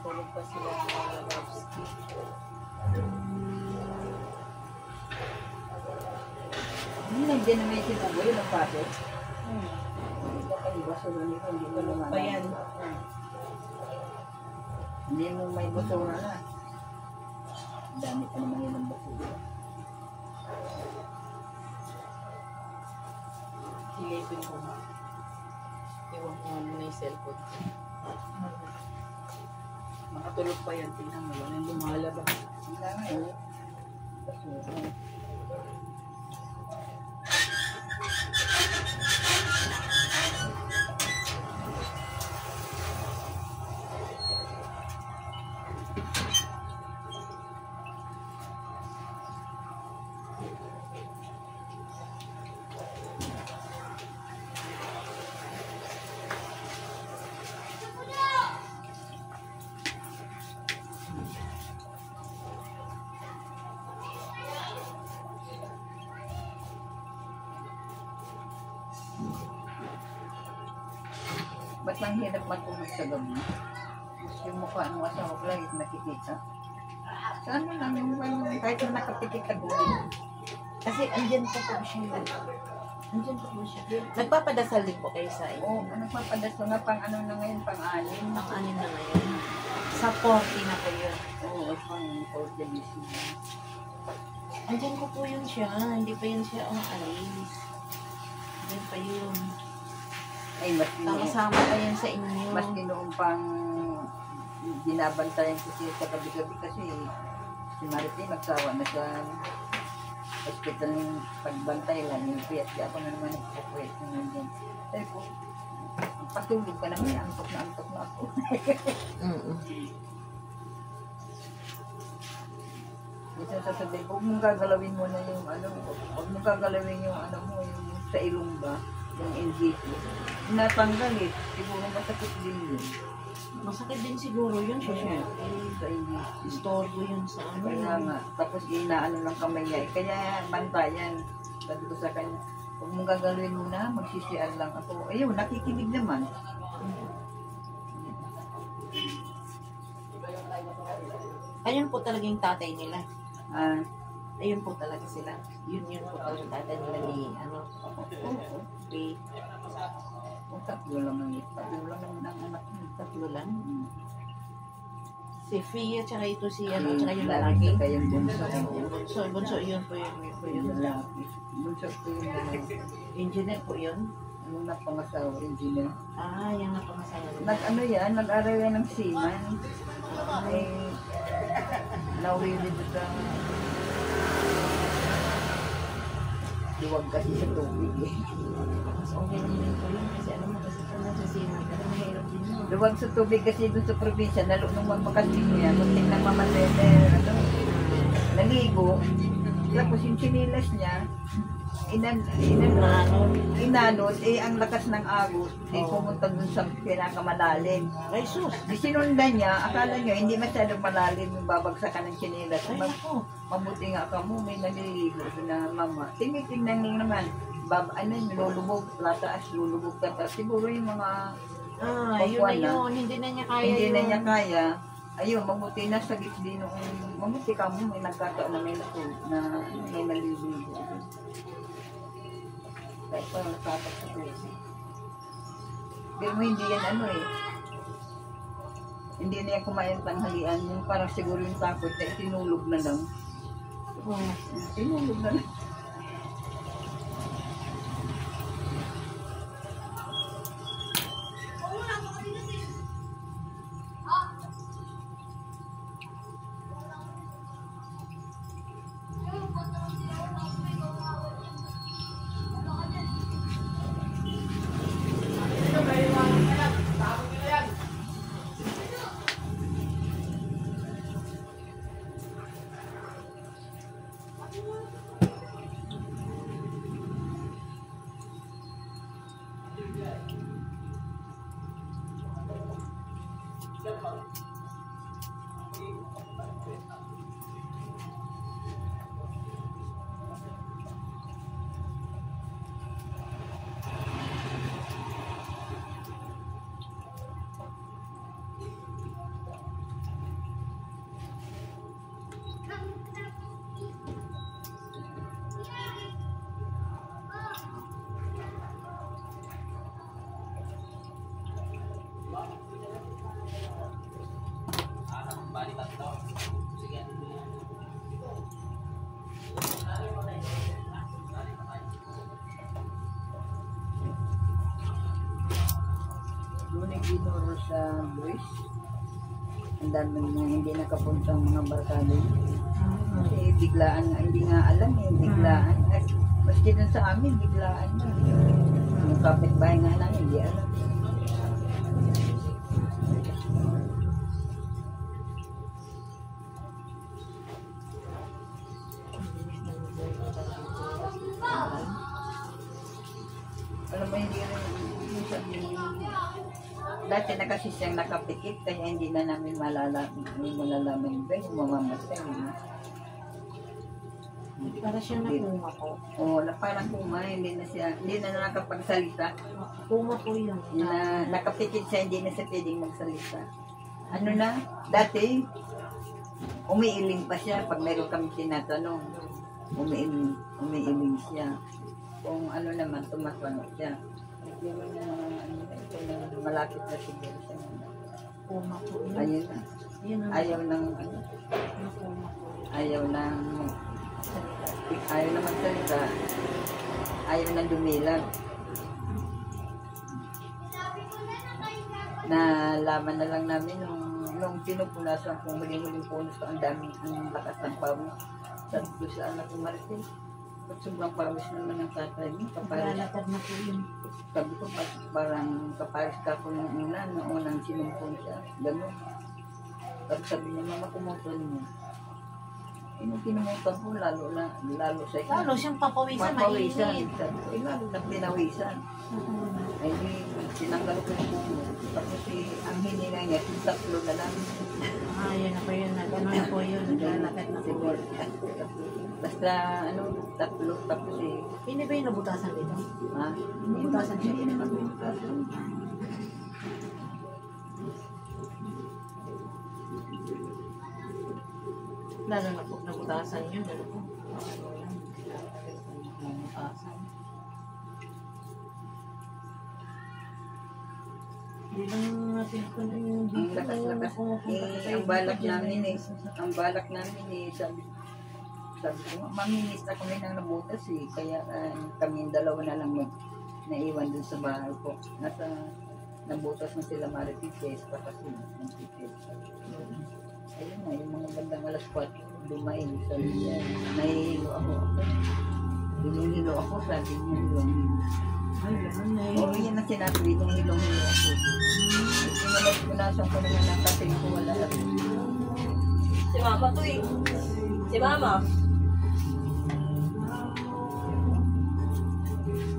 Tulog pa sila mga Babski. Hindi nandiyan na may sinubo yun ang pasok. Hindi ka kayo basura nito, hindi ka naman. Pa yan. Hindi mo may basura na. Dami pa naman yun ang basura. Hilipin ko nga. Iwan ko nga muna yung cellphone. Makatulog pa yan. Tingnan mo. Walang lumalabas. Hindi nga yun. Basura. Ba't lang hirap matulog sa gabi? Yung mukha ng asawa ko lagi nakikita. Saan mo lang yung kahit na nakapitik ka doon. Kasi andyan pa po siya. Andyan pa po siya. Nagpapadasal din po kayo sa inyo. Oo, nagpapadasal nga pang ano na ngayon, pang-anim. Pang-anim na ngayon. Sa 40 na po yun. Oo, pang ordination. Andyan ko po yun siya. Hindi pa yun siya alis. Andyan pa yun. Ay, mas Kasama pa yan sa inyo. mas ginoon pang binabantayan ko siya sa gabi-gabi kasi si Marite magsawa na sa hospital ng pagbantay lang. Yung piyat ako na naman nagpupuwet na nandiyan. Sabi ko, patulog ka naman, antok na ako. Isa sasabihin, huwag mong gagalawin mo na yung ano, huwag mong gagalawin yung ano mo, yung sa ilong ba, yung NGT. Natanggal eh, siguro masakit din yun. Masakit din siguro yun siya. Sa NGT. Istorbo yun sa ano. Kaya nga, tapos inaano ng kamay niya, kaya bantayan. Sabi ko sa kanya, huwag mong gagalawin mo na, magsisian lang ako. Ayun, nakikinig naman. Ayun po talaga yung tatay nila. Ah, Ayun po talaga sila. Yun po talaga yung tatay nila ni ano. Okay. tatlo lang ang anak niya. Tatlo lang. Hmm. Si Fia, tsaka ito si ano, Si tsaka yung lalaki, lalaki. kaya yung bunso. Bunso, yun po yun. Yun po yun. Yung lalaki. Bunso ko yung lalaki. Engineer po yun. Ano na pangasawa, engineer. Ah, yan ang pangasawa nila. Nag-ano yan, nag-aral yan ng seaman. Ay, nawili sa luwag kasi sa tubig eh. Mas okay naman po yun kasi alam mo kasi kung nasa sino, pero mahirap din yun. Luwag sa tubig kasi doon sa probinsya, lalo nung magmakasino yan, muntik ng mamatete, ano, naligo. Tapos yung chinilas niya, inanod, ang lakas ng agos, pumunta dun sa pinakamalalim. Ay, sus. Di sinundan niya, akala niya, hindi masyadong malalim yung babagsakan ng tsinelas. Ay, ako. Mabuti nga ka mo, may naliligo na mama. Tinitingnan lang naman, lulubog, lataas, lulubog ka. Siguro yung mga Yun na yun. Hindi na niya kaya hindi yun. na niya kaya. Ayun, mabuti na sa gitli noong, mabuti ka mo, may nagkataon na may naliligo. Kahit pa nagkataon sa puso. Pero hindi yan hindi na yan kumain tanghalian. Yung parang siguro yung takot na tinulog na lang. Tinulog na lang. Ginuro sa Luis. Ang dami na hindi nakapuntang mga barkada. Kasi biglaan nga, hindi nga alam biglaan. Maski dun sa amin, biglaan na. Yung kapitbahay nga namin, hindi alam. Alam mo, hindi rin yung sabihin. Dati na kasi siyang nakapikit, kaya hindi na namin malalaman ba yung mamamatay. Para siyang napuma ko. Oo, parang puma, hindi na nakapagsalita. Puma ko yun. Nakapikit siya, hindi na siya pwedeng magsalita. Ano na, dati, umiiling pa siya pag meron kami tinatanong. Umiiling siya. Kung ano naman, tumatanong siya. Malapit na siguro siya. Puma ko yun. Ayun na. Ayaw na magsalita. Ayaw na dumilag. Nalaman na lang namin nung pinupunasan kung muling-muling punos ko, ang lakas ng pawis. Sabi ko sa anak ko, Martin, ba't sobrang pawis naman ng tatay mo? Lalatag na po yun. Sabi ko, parang kaparis ka po ng ina, noong unang sinumpon siya. Ganun. Tapos sabi niya, mama, kumutan mo. Kinumutan ko, lalo sa ina. Lalo siyang papawisan, mainit. Lalo na pinawisan. Ay, sinanggal ko yung puno. Tapos ang hininga niya, tatlo na lang. Yun na po yun. Gano'n na po yun. Naglalakad na po. Basta, tatlo. Tapos Hindi ba yung nabutasan dito? Ha? Nabutasan siya. Hindi naman nabutasan. Lalo na po nabutasan yun. Lalo po. Nabutasan. Hindi lang natin kung yung dito. Ang lakas-lakas. Ang balak namin sabi ko, maminis na kami ng nabutas kaya kami dalawa na lang naiwan dun sa bahay ko. Nabutas na sila Maripiches pa kasi ayun na, yung mga bandang alas 4 dumain. Sabi niya, nahihilo ako. Hinihilo ako, sabi niya, hilong-hilo. Ay, gano'n na yun. Oo, yan ang sinabi niya, hilong-hilo ako. Pinunasan ko naman ng kasi ko wala rin. Si Mama to Si Mama.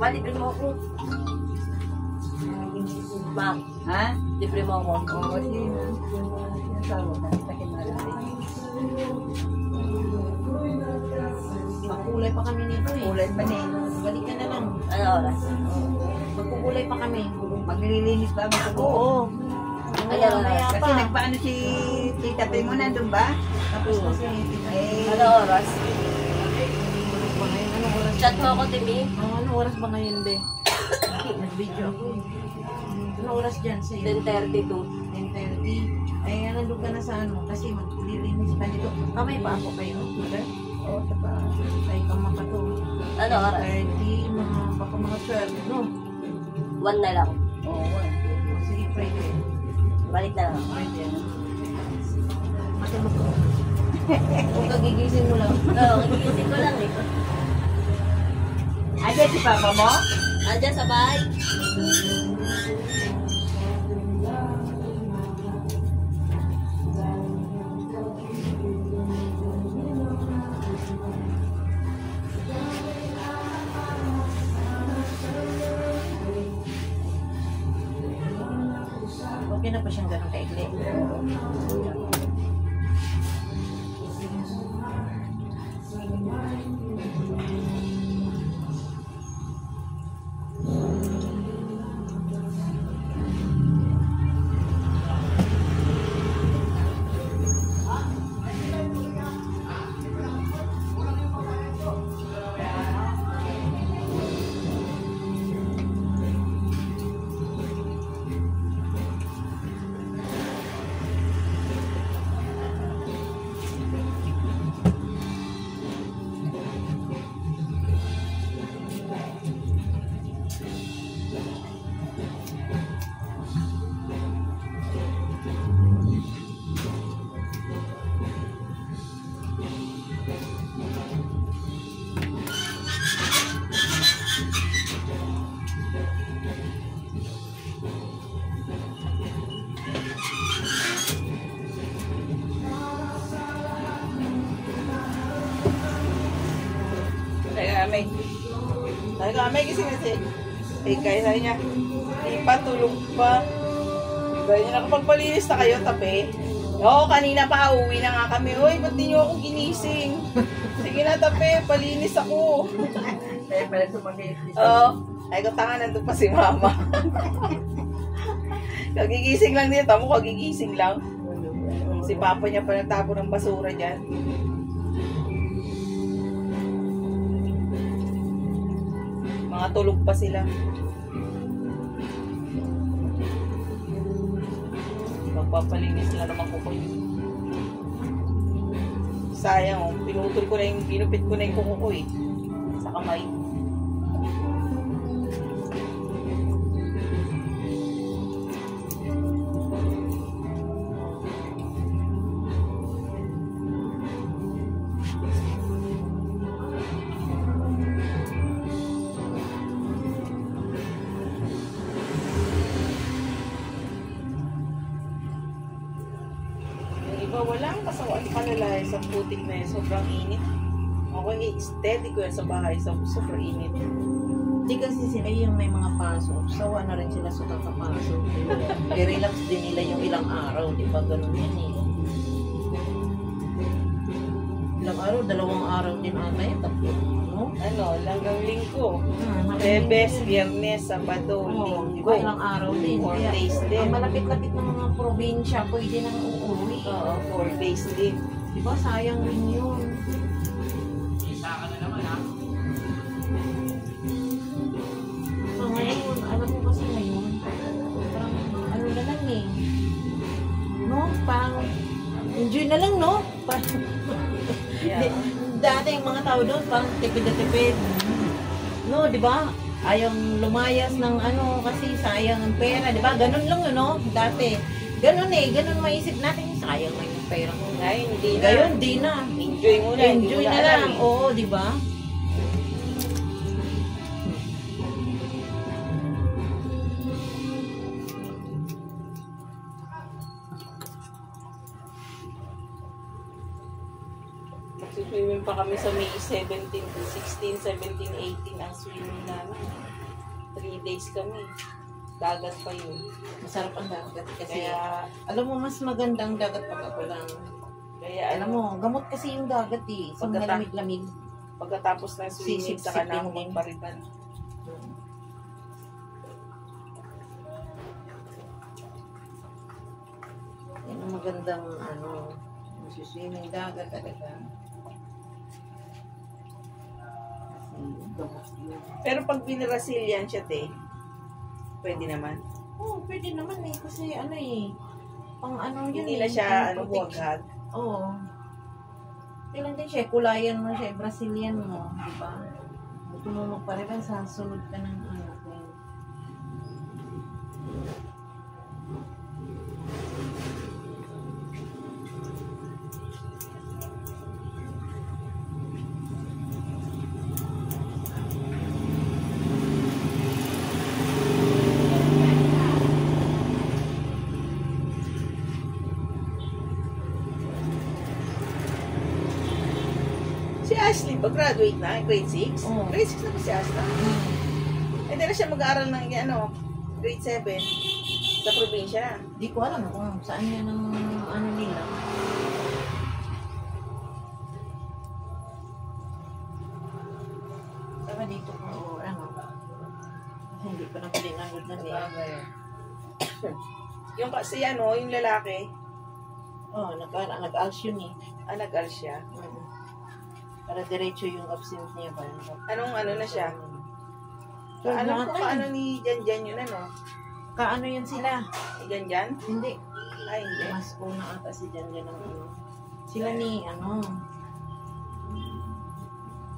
Libre mo ako. Ma, Ha? libre mo ako. Oo, kasi sinasawa na sa kinarating. Makulay pa kami nito eh. Kulay pa din. Balik ka na lang. Ano oras? Magkukulay pa kami. Maglilinis ba? Oo. Ayan, Mamaya Kasi pa. nagpaano si Tita Pe mo nandun ba? Tapos kasi, Ano oras? anong oras? Chat mo ako, Timmy. Anong oras ba ngayon, be? Nag-video ako eh. Anong oras dyan sa'yo? 10:32. 10:30. Ay, nandun ka na sa ano, kasi maglilinis ka dito. Kamay pa ako kayo, okay? Oo, sa ba? Ay, kama ka to. Ano oras? 30, baka mga 12, no? 1 na lang. Oo, Sige, pwede. Balik na lang. Pwede. Kasi kung kagigising mo lang. Oo, gigising ko lang eh. Ayan si Papa mo? Andiyan sa bahay. Okay na pa siyang ganun kaikli. May gising kasi. Eh, kaya sabi niya, di pa, tulog pa. Sabi niya, nakapagpalinis na kayo, tabi. Oo, kanina pa, uwi na nga kami. Uy, ba't di niyo ako ginising? Sige na, tabi, palinis ako. Kaya pala sumagay. Oo. Ay, tanga, nandun pa si mama. Kagigising lang din. Tamo, kagigising lang. Si papa niya pa nagtapo ng basura dyan. Mga tulog pa sila. Magpapalinis na naman ko. Sayang, oh. Pinutol ko na yung, pinupit ko na yung kuko ko eh. Sa kamay. Walang kasawaan kalala sa putik na yun. Sobrang init. Okay, steady ko yan sa bahay. Sobrang init. Hindi kasi sila yung may mga pasok. Sawa na rin sila sa kakapasok. I-relax din nila yung ilang araw. Di ba ganun yan eh. Ilang araw, 2 araw din ata yun. 3. No? Ano, langgang linggo. Bebes. Bebes, Biyernes, Sabado, Di Linggo. ba ilang araw din. 4 days din. Ang malapit-lapit ng mga probinsya, pwede nang uuwi. Oo, 4 days din. Di ba sayang rin yun. So ngayon, alam mo kasi ngayon, parang ano na lang eh. No? Parang enjoy na lang, no? Parang, Yeah. dati yung mga tao doon, parang tipid na tipid. No, di ba? Ayong lumayas ng ano, kasi sayang ang pera, di ba? Ganun lang yun, no? Dati. Ganun eh, ganun maisip natin, sayang na yung pera ko. Ay, hindi na. Ngayon, di na. Enjoy mo na. hindi Enjoy mo na alam lang. eh. Oo, di ba? Swimming pa kami sa May 17, 16, 17, 18 ang swimming namin. 3 days kami. Dagat pa yun. Masarap ang dagat kasi. Kaya, Alam mo, mas magandang dagat pag ako lang. kaya Alam mo, gamot kasi yung dagat eh. So, Pagkata- malamig-lamig. pagkatapos ng swimming, Sisip-sip saka na ako din. magpariban. Yan ang magandang, swimming dagat talaga. Kasi, gamot yun. Pero pag binrasilian siya, te, pwede naman. Oo, pwede naman eh. Kasi pang yun Hindi eh. na siya, pang protection. buwaghat. Oo. Kailan din siya, kulayan mo siya, Brazilian mo, di ba? Gusto mo magpariban, sa sunod ka ng kung Si Ashley ba, graduate na? Grade 6? Oo. Grade 6 na ba si Ashley? Hindi na siya mag-aaral ng grade 7 sa probinsya na. di ko alam kung saan yan ang nila. Saka dito ko, kasi hindi ko na pwede nanood na eh. Yung kasi yung lalaki, Nag-ALS yun eh. nag-aaral siya. Para diretso yung absent niya ba? Anong na siya? So, Alam ko lahat paano ni Jan yun kaano yun sila? Si Jan? Hindi. Ay, hindi. Mas una ata si Jan ng Sila ni,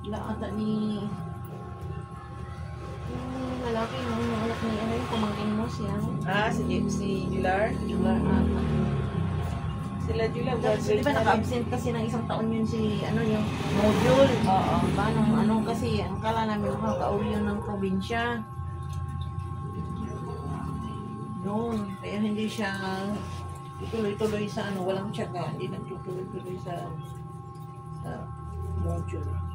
sila ata ni, yung lalaki, yung anak ni, yung pamangkin mo siya. Si Jular? Jular ata. Sila Jular, Di ba naka-absent kasi ng isang taon yun si, yung module. Oo. Diba, kasi, ang kala namin makakauwi yun ng probinsya. Noon, kaya hindi siya tuloy-tuloy sa walang tiyaga, hindi nagtutuloy-tuloy sa module.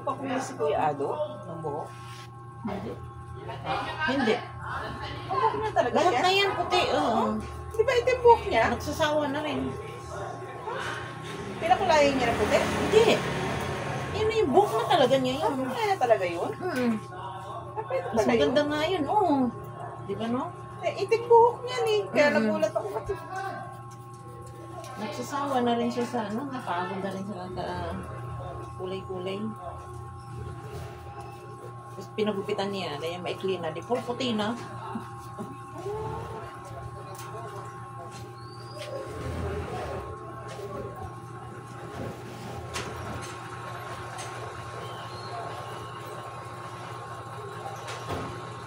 Nagpakuha si Kuya Ado ng buhok. Hindi. Ang buhok niya talaga Lahat siya. na yan puti, oo. Di ba ito yung buhok niya? Nagsasawa na rin. Pinakulayan niya ng puti? Hindi. Yan na yung buhok na talaga niya yun. Kaya na talaga yun? Pwede Mas pala yun. maganda nga yun, oo. Di ba no? Itim buhok niya eh. Kaya Mm. nagulat ako kasi. Nagsasawa na rin siya sa napagod na rin siya sa kulay-kulay. Tapos pinagupitan niya, dahil maikli na, di po puti na.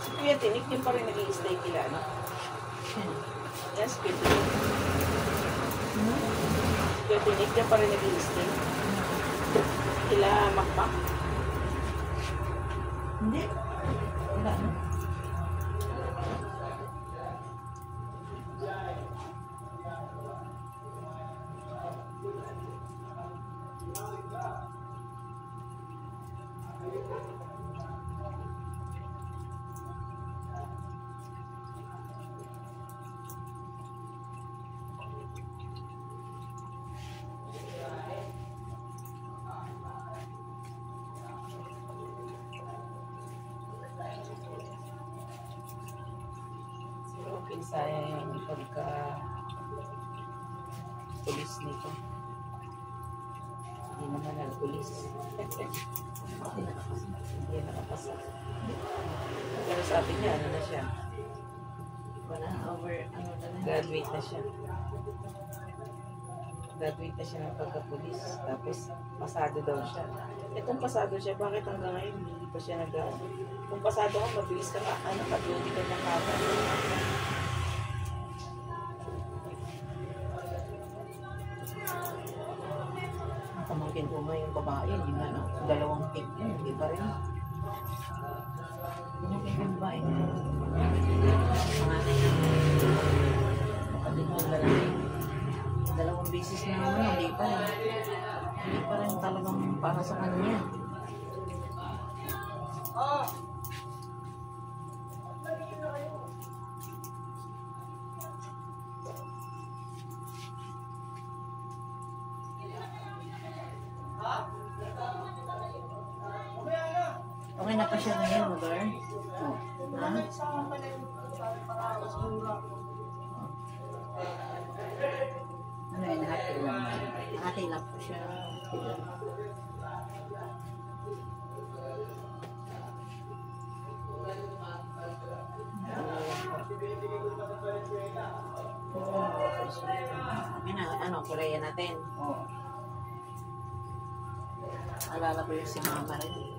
Si Kuya Tinik, yun pa rin nag-i-stay kila, no? Yes, Kuya Tinik. Kuya Tinik, yan pa rin nag-i-stay. Kila Makmak. Hindi. Wala na. Pero pinsaya yung pagka pulis nito. Hindi naman ang pulis. Hindi nakapasa. Pero sabi niya, ano na siya? Graduate na siya. Graduate na siya ng pagka-pulis. Tapos, pasado daw siya. Eh kung pasado siya, bakit hanggang ngayon hindi pa siya nag-graduate? Kung pasado ka, mabilis ka ka, ka-duty ka ng kata. Pamangkin ko nga yung babae, hindi nga na, 2 pig yun, hindi pa rin. Pamangkin ko yung babae. Panganay na. Makadin mo ang lalaki. 2 beses na naman, hindi pa rin. Hindi pa rin talagang para sa kanya. Okay na pa siya ngayon, Mother? Ha? Ano yun, hati lang. Hati lang po siya. Okay na, ano, Korea natin. Oo. Alala ko yung si Mama rin.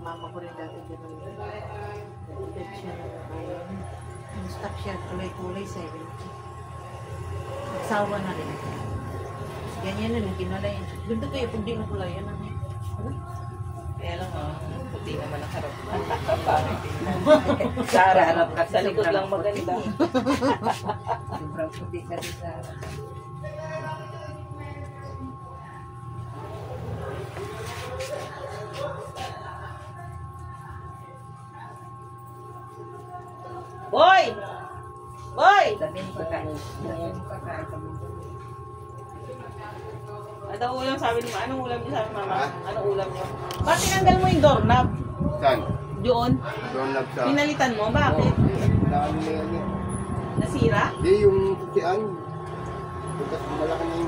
Mama ko rin dati gano'n. Nag-edad siya ng ayun. Nag-stop siya, tuloy-tuloy, 70. Nagsawa na rin. Ganyan na rin, kinalay. Ganda kayo kung di na kulay. Yan ang Kaya lang, puti naman ang harap. Sa harap kasi Sa likod lang maganda. Sobrang puti kasi sa harap. Boy! Boy! Sabihin ko kain. Sabihin ko kain. Ano ulam sabi ni Anong ulam niyo sabi Mama? Anong ulam niyo? Bakit tinanggal mo yung doorknob? Saan? Doon? Doon lang sa... Pinalitan mo? Bakit? Dami na yan. Nasira? Hindi, yung tutian. Bukas malaki na yung